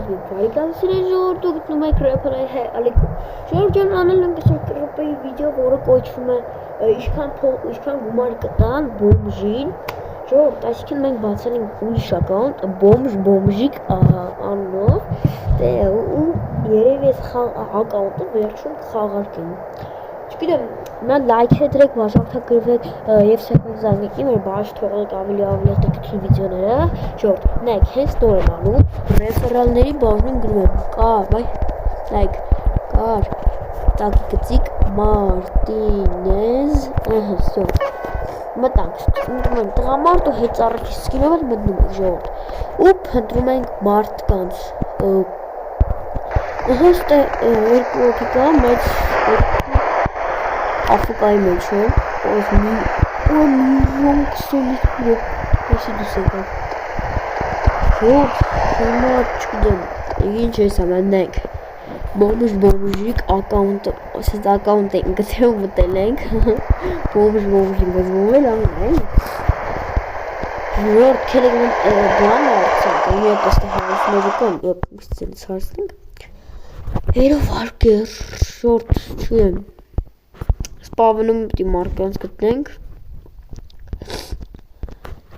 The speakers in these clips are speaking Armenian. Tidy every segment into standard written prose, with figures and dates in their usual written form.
Ալիքովի բարեկամների ժողովուրդ գտնում եք рэփերի հե Ալիքով։ Ժողովուրդ անել ենք այսօր րոպեի վիդեո, որը կոչվում է ինչքան գումար կտան բոմժին։ Ժողովուրդ, այսինքն մենք բացել ենք ուրիշ ակաունտ, բոմժիկ անունով, ու երևի այս ակաունտը վերջում կխաղարկեմ։ Չգիտեմ, նա լայքեր դրեք, բաժանորդագրվեք եւ սեղմեք զանգակի, մեր բաժ թողեք ավելի հետաքրքիր վիդեոները։ Ժողովուրդ, նայեք, հենց նոր եմ անում, ռեֆերալների բաժնում գրում եմ կար, տակի գծիկ Մարտինեզ, всё։ Մտանք, ընտրում ենք տղամարդ ու հեծառքի սկինով էլ մտնում ենք, ժողովուրդ։ Ու փնտրում ենք մարդկանց։ Հենց երկու հոգի կա, բայց Afrika'yı meçhul. O milyon kişilik nasıl düşecek? Yok, ama çıktım. İlginç hemen Bomjik account, siz account engel mu teleng? Bomjik bazı lan. Yok, kelimenin bulan artık. Onu yapıştı harfine bakın. Yapmışsın sarsın. Hero farkı short çıkıyor. Սպավնում պիտի մարկանց գտնենք։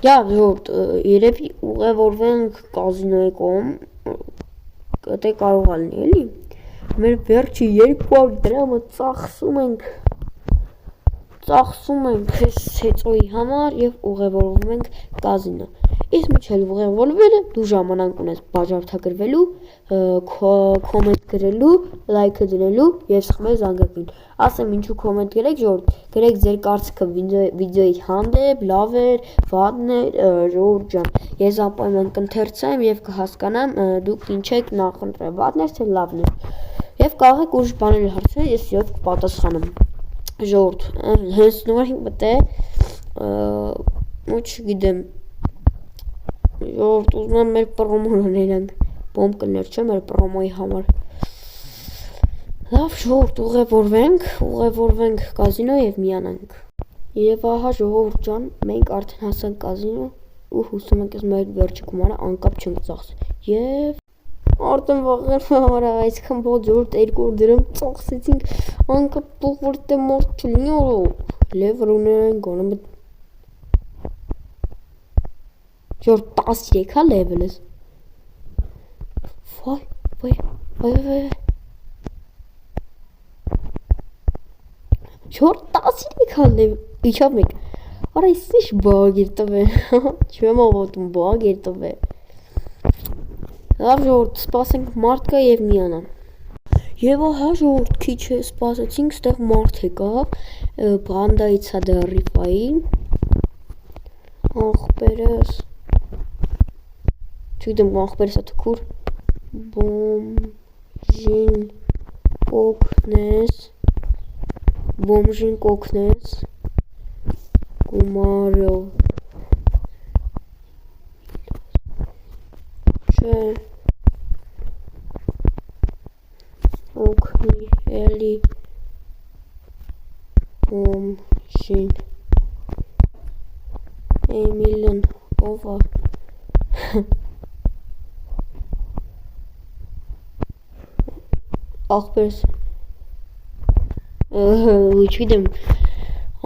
Ժողովուրդ, երևի ուղևորվենք կազինոյի կողմ, դե կարող է լինի, էլի։ Մեր վերջի 200 դրամը ծախսում ենք հեծոյի համար եւ ուղևորվում ենք կազինո։ Իսկ մինչև ուղևորվելը դու ժամանակ ունես բաժանորդագրվելու, կոմենտ գրելու, լայքը դնելու եւ սխմել զանգակին։ Ասեմ ինչու կոմենտ գրեք, ժողովուրդ, գրեք ձեր կարծիքը վիդեոյի հանդեպ, լավ էր, վատն էր, ժողովուրդ ջան։ Ես անպայման կընթերցեմ եւ կհասկանամ դուք ինչ եք նախընտրել, վատն էր թե լավն էր։ Եվ կարող եք ուրիշ բաներ հարցնել, ես եւ կպատասխանեմ։ Ժողովուրդ, հենց նոր մտե ու չգիտեմ։ Ժողովուրդ, ուզում եմ մեր պրոմոն անենք, բոմ կներ չէ մեր պրոմոյի համար։ Լավ, ժողովուրդ, ուղևորվենք կազինո եւ միանանք։ Եվ ահա ժողովուրդ ջան, մենք արդեն հասանք կազինո ու հուսում ենք այս մեր վերջի գումարը անկապ չենք ծախսել։ Եվ արդեն վաղեր համար այսքան բոց ժողովուրդ 200 դրամ ծախսեցինք անկապ փոխվոր դե մոտ չլինի լևր ունենք գոնե ժողովուրդ 13 հա լևելս։ Վայ Չոր 13 հալ իջավ մեկ, արա իսիշ բաղ էր տվե, չեմ ավոտում բաղ էր տվե։ Լավ ժողովուրդ, սպասենք մարդ կա և միանան։ Եվ ահա ժողովուրդ քիչ սպասեցինք, ստեղ մարդ եկավ, բանդայից հա դե ռիֆային, աղպերս, չգիտեմ աղպերս հա թքուր, Բոմժին կոգնես, գումարով, չէ, օգնի էլի բոմժին, Էմիլն ովա, աղպերս, չգիտեմ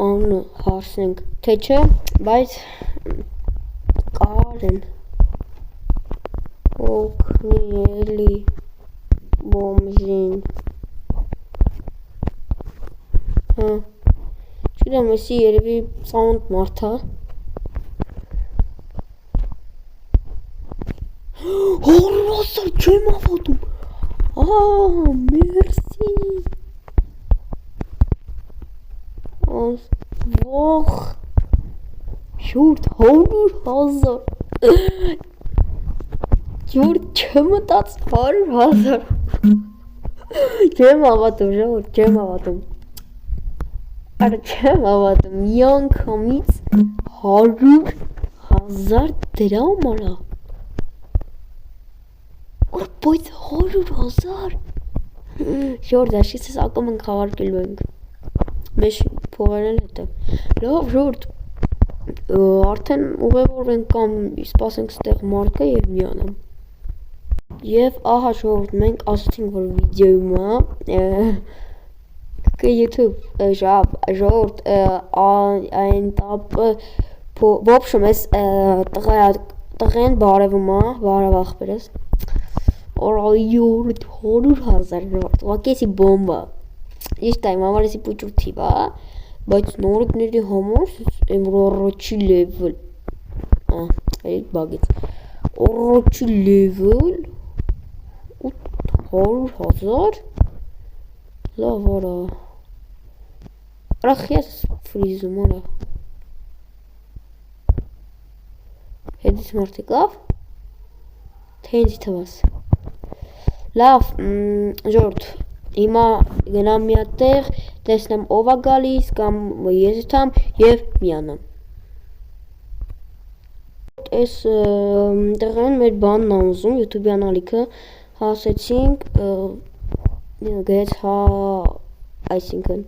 անունը հարցնենք, թե չէ, բայց Կարեն օգնի էլի բոմժին, չգիտեմ, էսի երևի ծանոթ մարդ է, հորվասար չեմ ավոտում, մերսի, Ող շուրդ 100,000 Շուրդ չմտած 100,000 Չեմ ավատում ժողովուրդ, չեմ ավատում Արա չեմ ավատում, մի անգամից 100,000 դրամ արա Բայց 100,000 Ժողովուրդ, աշից ես ակում ենք հավարկելու ենք Մեզ փողերել հետը Լավ ժողովուրդ Արդեն ուղևորվենք կամ սպասենք ստեղ մարկը և միանամ Եվ ահա ժողովուրդ մենք ասացինք որ վիդեոյում YouTube ժողովուրդ այն տապը в общем էս տղեն բարևում է բարև ախպերս օրայորդ 100,000 ուղղակի բոմբա Իսկ այն համարեսի պուճուրթի բա բայց նորեկների համար այն որ առաջի լեվել այդ բագից առաջի լեվել 100,000 լավ արա Ռախիես ֆրիզում արա Հետից մարդիկ լավ թե ինձ թվաս Լավ ժորդ Հիմա գնամ մի հատ տեղ, տեսնեմ ով է գալիս կամ ես եմ եւ միանամ։ Այս տեղն մեր բանն է ուզում YouTube-յան ալիքը հասեցինք գեց հա այսինքն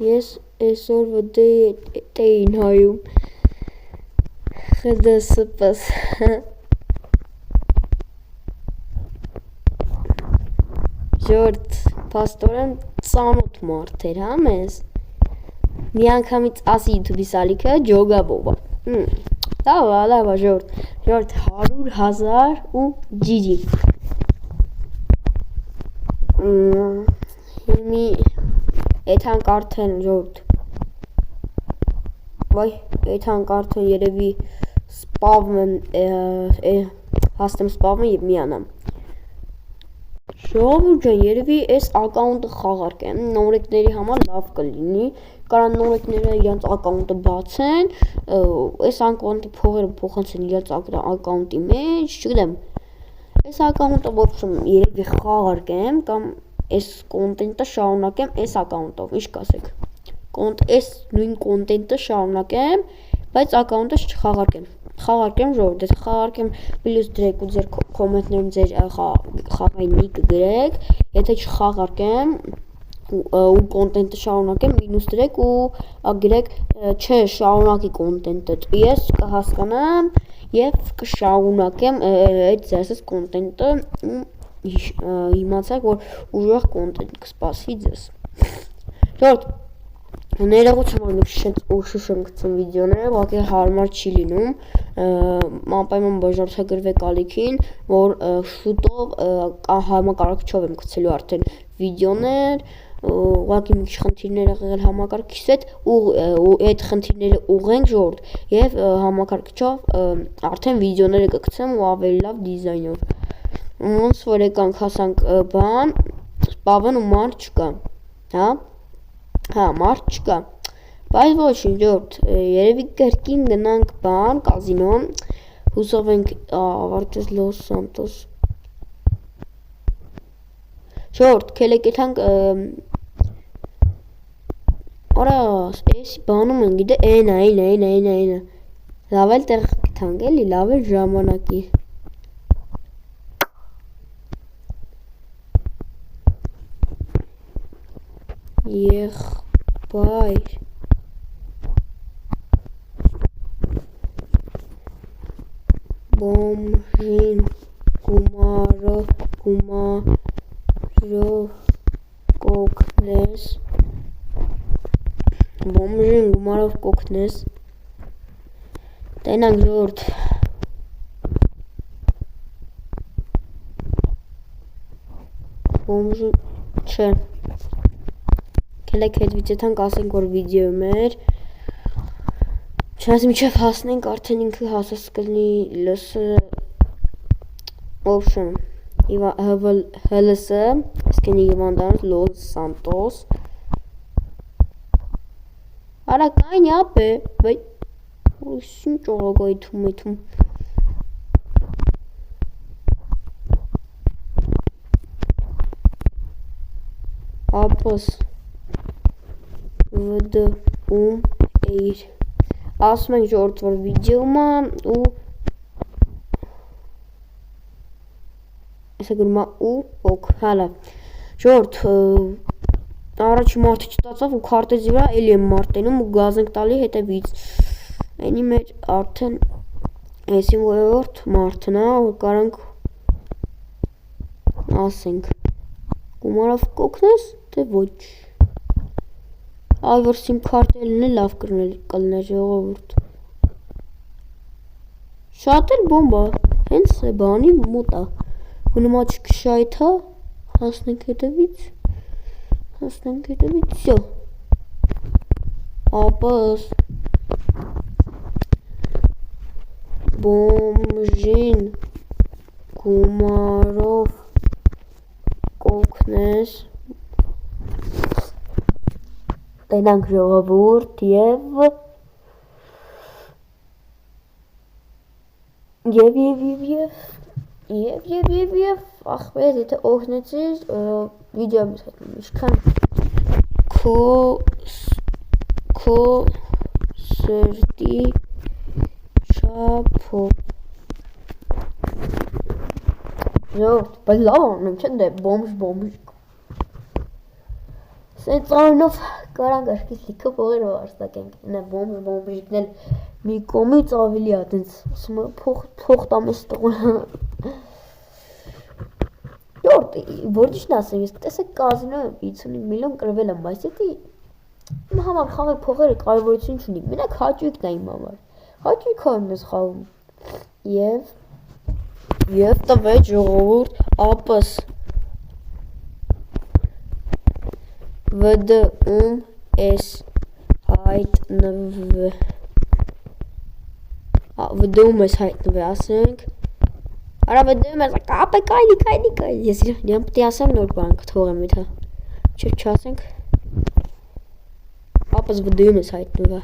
Ես այսօր վդեին հայում խդսպս Ժորդ, պաստորեն ծանոթ մարդ էր, հա մեզ Մի անգամից ասի YouTube-ի սալիքը ջոգա բոբա Լավա, ժորդ 100,000 ու ջիջի Հիմի Էթանք արդեն ժորդ Վայ, էթանք արդեն երևի սպավն հաստեմ սպավն և միանամ Ժողովուրդ ջան, երևի այս ակաունտը խաղարկեմ, նորեկների համար լավ կլինի, կարան նորեկները իրենց ակաունտը բացեն, այս ակաունտի փողերը փոխանցեն իրենց ակաունտի մեջ, չգիտեմ, այս ակաունտը ոչմ երևի խաղարկեմ կամ այս կոնտենտը շարունակեմ այս ակաունտով, ինչ կասեք, այս նույն կոնտենտը շարունակեմ, բայց ակաունտը չխաղարկեմ Խաղարկեմ ժողովուրդ, եթե խաղարկեմ պլյուս դրեք ու ձեր կոմենտներում ձեր խաղային նիկը գրեք, եթե չխաղարկեմ ու կոնտենտը շարունակեմ մինուս դրեք ու գրեք չէ շարունակի կոնտենտը ես կհասկանամ եւ կշարունակեմ այդ ձեզ կոնտենտը իմացեք որ ուժեղ կոնտենտ կսպասի ձեզ Ժողովուրդ Ներողություն որ ուշ եմ գցում վիդեոները, ուղղակի հարմար չի լինում, անպայման բաժանորդագրվեք ալիքին, որ շուտով համակարգչով եմ գցելու արդեն վիդեոներ, ուղղակի մի քիչ խնդիրներ եղել համակարգչից հետ, ու այդ խնդիրները ուղղենք ժողովուրդ եւ համակարգչով արդեն վիդեոները կգցեմ ու ավելի լավ դիզայնով։ Ոնց որ եկանք հասանք բան, սպավն ու մարդ չկա, հա Հա, մարդ չկա, բայց ոչինչ ժողովուրդ, երևի կրկին գնանք բան, կազինո, հուսով ենք ավարտես Լոս Սանտոս Ժողովուրդ, կելեկեթանք, արա, այս բանում են գիտե, էնա, լավ էլ տեղ կթանք էլի, լավ էլ ժամանակի Եղբայր Բոմժին գումարով կոգնես Բոմժին գումարով կոգնես Տենանք ժողովուրդ Բոմժին չէ Կելեք հետ վիճետանք ասենք որ վիդեո մեր Չնայած միջև հասնենք արդեն ինքը հասած կլինի լսը Option հլսը Իսկենի եվանդանոց Լոս Սանտոս Արա կայն ապ է Վայ Ինչ ճողագայթում եթում Ապս Վդում էիր Ասում ենք ժողովուրդ որ վիդեոմա ու Այսա գրում է ու ոք հալա Ժողովուրդ առաջի մարդը չտացավ ու քարտեզի վրա էլի եմ մարտենում ու գազ ենք տալի հետևից Այնի մեր արդեն Այսին որորդ մարդն է, որ կարանք ասենք գումարով կօգնես, թե ոչ։ Այ որ սիմ քարտելն է լավ կլներ ժողովուրդ։ Շատ էլ բոմբա, հենց բանի մոտ է։ ու նոմա չքշայթա, հասնենք հետևից, վյո։ Ապաս բոմժին գումարով կօգնես, տենանք ժողովուրդ և ախպեր, եթե օգնեցիր, վիդեո մեզ հայտնում ինչքան քո սրտի չափով։ Ժողովուրդ, բայց լավ անում չեն դե բոմժ։ Սենց անով կարանք աշկից լիքը փողերով արստակենք, նե բոմժիկն էլ մի կոմից ավելի է, տենց փող տամես տղոն։ Ժողովուրդ, որ ճիշտն ասեմ, ես տեսեք կազինո 55 միլիոն կրվել եմ, բայց եթե իմ համար խաղի փողերը կարևորություն չունի, մենակ հաճույքն է իմ համար, հաճույք եմ ես խաղում, և տվեց ժողովուրդ ապս վդում ես հայտնվե, ասենք, արա վդում ես, կապ է կայնի, ես իրան պտի ասեմ նոր բան կթողեմ եթա, չև չասենք, ապս վդում ես հայտնվե,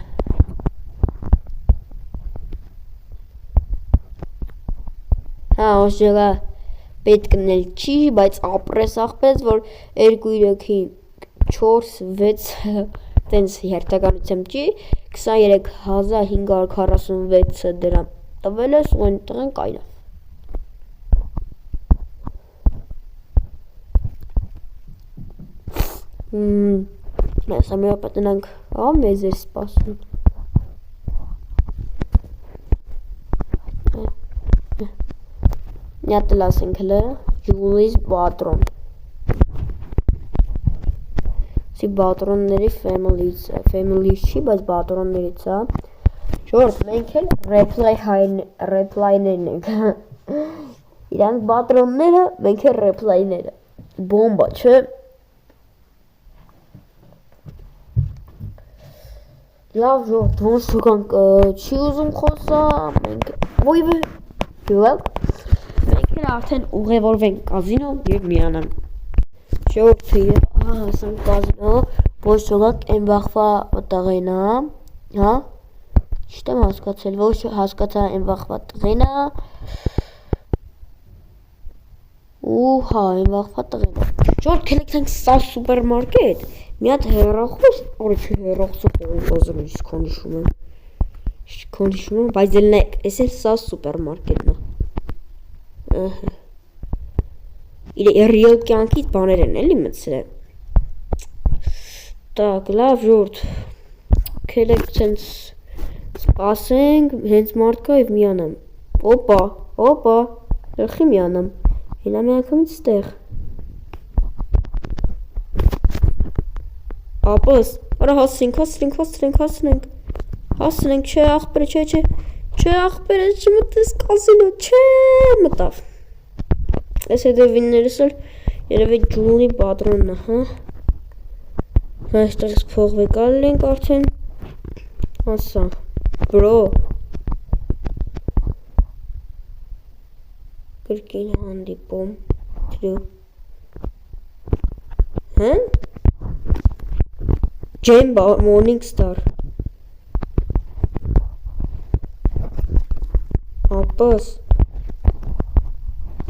հա, ոչջեղա, պետքն էլ չի, բայց ապրես աղպես, որ 2-3-4-6 տենց հերթականությամբ չի, 23,546 դրամ տվել ես ու այն տղեն կայնավ։ Ես ամերա պտնանք, մեզ էր սպասում։ Նյատել ասենք հլը, Յուլիս բատրոն։ Սի բատրոնների ֆեմիլից չի, բայց բատրոններից է։ Ժորդ, մենք էլ ռեպլայներն ենք։ Իրանք բատրոնները, մենք էլ ռեպլայները։ Բոմբա, չէ։ Լավ ժորդ, ոնց շոկանք չի ուզում խոսա, մենք մենք էլ արդեն ուղևորվենք կազինո և միանանք։ Ժողովուրդը և հասանք կազինո, ոչ շոկանք են վախվա տղենա, հա, չտեմ հասկացել, ոչ հասկացա են վախվա տղենա, ու հա, են վախվա տղենա։ Ժողովուրդ, կելեքնենք սա սուպերմարկետ, մի հատ հեռախոս, որը չի հեռախոսը կողոզում ինչ կոնիշում եմ, բայց էլ նայք, ես էլ սա սուպերմարկետն է։ Ռիել կյանքից բաներ են էլի մտցրել։ Так, լավ ժողովուրդ, կելեք ցենց սպասենք, հենց մարդկա և միանամ։ Օպա, լխի միանամ, հենա մի անգամից ստեղ։ Ապս, արա հասնենք, չէ աղբերը, չէ աղբերը, չմտես կազինո, չէ մտավ։ Ես հետևիններս էլ երևի ջուլի բատրոնն է, հա։ Այստեղ փողվեկալ ենք արդեն, ասա, բրո, կրկին հանդիպում, թրու, հեն, Ջեմբա, Morning Star,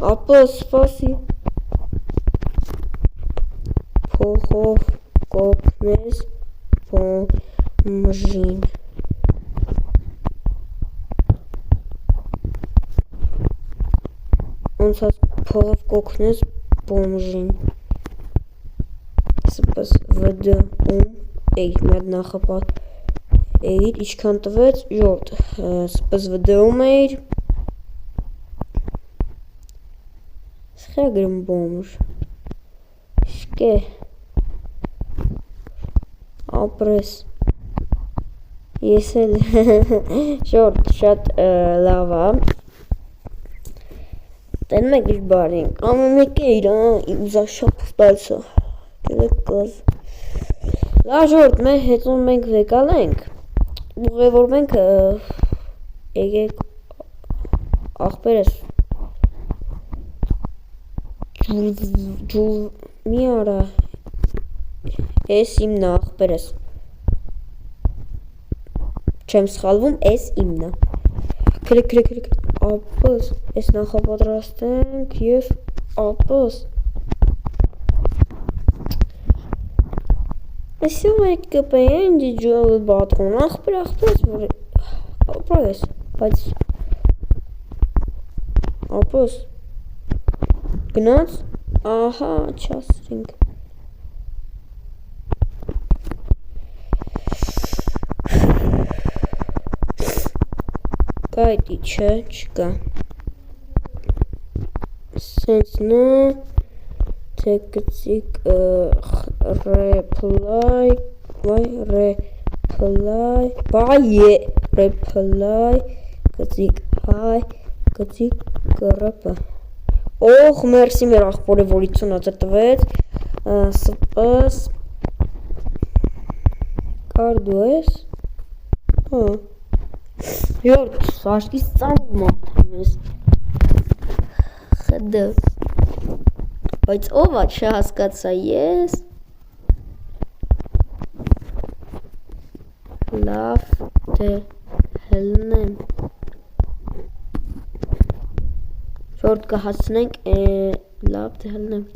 ապս, սպասի, փողով կօգնես բոմժին, ոնց փողով կօգնես բոմժին, սպս վդում էիր, մի հատ նախապատ էիր, ինչքան տվեց, ժորդ, սպս վդում էիր, Չէ գրում բոմժ։ Շկե։ Ապրես։ Ես էլ շատ լավ է։ Տեն մեկ իր բարին, ամեն մեկը իր ուզաշապ տալսը, գելեքկազ։ Լավ ժորդ, հետո մենք վեկալ ենք, ուղևորում ենք, եկեք աղբերս, մի արա, ես իմն է աղբերս, չեմ սխալվում, ես իմն է, քրեք, ապս, ես նախապատրաստենք և ապս, Այսի մեկ կպեին դիջոյը բատրոն, աղբերս, ապրես, բայց, ապս, գնաց, ահա, չասրինք, Կայտի չէ, չկա, սենց նո, թե կծիկ reply, կծիկ հայ, կծիկ կրապը, օղ մերսի մեր աղբորը, որ 50 տվեց, սպս, կարդու ես, Յորդ, սաշկիս ծանոտ մարդան ես, խդը, բայց ով է չհասկացա ես, լավ դե հլնեմ, Յորդ կհասնենք, լավ դե հլնեմ,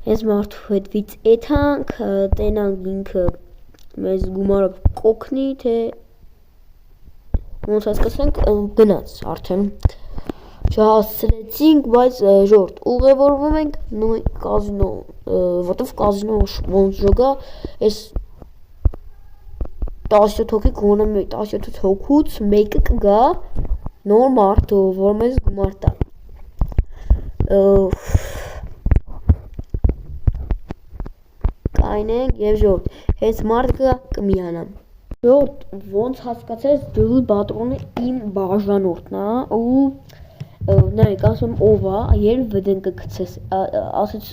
ես մարդու հետվից էթանք, տենանք ինքը մեզ գումարը կոքնի, թե ոնց հասկացանք գնաց արդեն չհասցրեցինք, բայց ժորդ ուղևորվում ենք նույն կազինո, որտև կազինո ոնց ժոգա, ես 17 հոգի կողնեմ 17 հոգուց մեկը կգա նոր մարդու, որ մեզ գումար տա կայնենք և ժորդ հենց մարդը կմիանամ Յորդ, ոնց հասկացես դուլ բատրոնը իմ բաժանորդն է ու նայեք ասում ով է, երբ վդեն կգցես, ասեց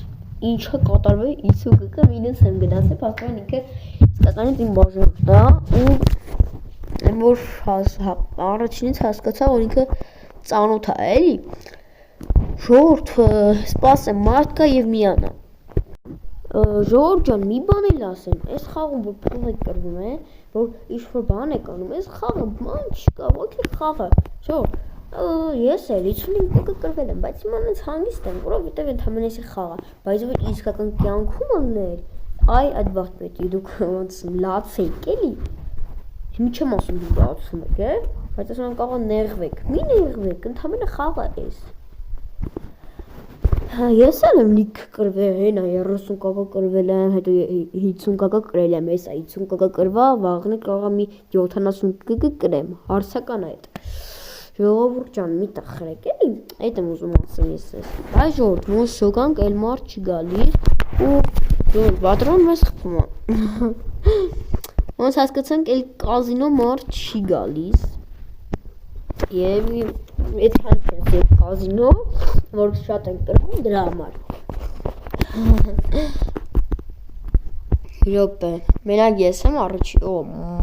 ինչը կատարվի 50 կկը մինուս եմ գնացել, փաստորեն ինքը իսկականից իմ բաժանորդն է ու որ առաջինից հասկացա, որ ինքը ծանոթ է, էլի Ժորդ, սպասեմ մարդ կա և միանա Ժորդ ջան, մի բան էլ ասեմ, այս խաղում որ փող եք կրվում է, որ ինչ-որ բան եք անում, այս խաղը ման չկա, ոքի խաղը, Ժորդ, ես էլ 55 կոկը կրվել եմ, բայց իմ անենց հանգիստ եմ, որովհետև ընդհանրապես խաղը, բայց որ իսկական կյանքում ալներ, այ այդ վաղ պետի դուք ոնց լաց եք, էլի, հիմի չեմ ասում դուք լացում եք, բայց ասում եմ կաղա նեղվեք, մի նեղվեք, ընդհանրապես խաղը ես Ես էլ եմ լիք կրվել, հենա 30 կակա կրվել եմ, հետո 50 կակա կրել եմ, ես 50 կակա կրվա, վաղնի կաղա մի 70 կկը կրեմ, հարսական այդ Ժողովուրդ ջան, մի տխրեք, էլի, այդ եմ ուզում ասեմ ես ես Այ ժորդ, ոնց շոկանք, էլ մարդ չի գալիս ու ժորդ, բատրոն մեզ խպում է Ոնց հասկացանք, էլ կազինո մարդ չի գալիս Եվ այդ հանքես և կազինո, որ շատ են կրվում դրա համար Յոպե, մենակ ես եմ առաջի,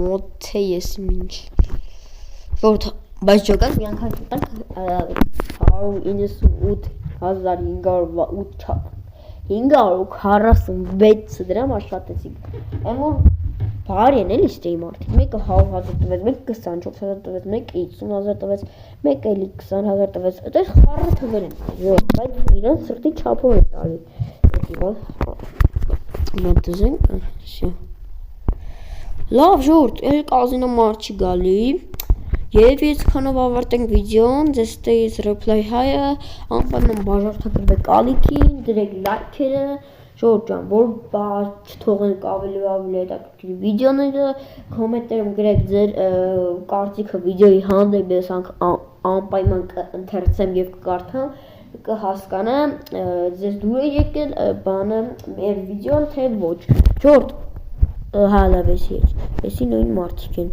մոտ է ես մինչ Ժորդ, բայց ջոգանք մի անգան կտանք 198,546 դրամ աշխատեցինք Եմ որ բարի են էլի ստեի մարդիկ, մեկը 100,000 տվեց, մեկը 24,000 տվեց, մեկը 50,000 տվեց, մեկը էլի 20,000 տվեց, այդպես խառը թվեր են, բայց իրան սրտի չափով է տալի, մատուզենք, լավ ժորդ, էլ կազինո մարդ չի գալի, և ես քանով ավարտենք վիդեոն, ձեզ ստե ես reply հայը, անպայման բաժարթակրվեք ալիքին, դրեք լայքերը, Ժորդ ջան, որ չթողենք ավելի հետաքրքիր վիդեոները, կոմենտներում գրեք ձեր կարծիքը վիդեոյի հանդեպ, ես անպայման կընթերցեմ և կկարդամ, կհասկանամ ձեզ դուր է եկել բանը մեր վիդեոն թե ոչ Ջորդ հա լավ էսի նույն մարդիկ են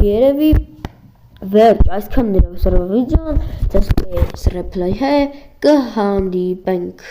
երևի վերջ այսքան նրա վիդեոն ձեզ ռեփլայ կհանդիպենք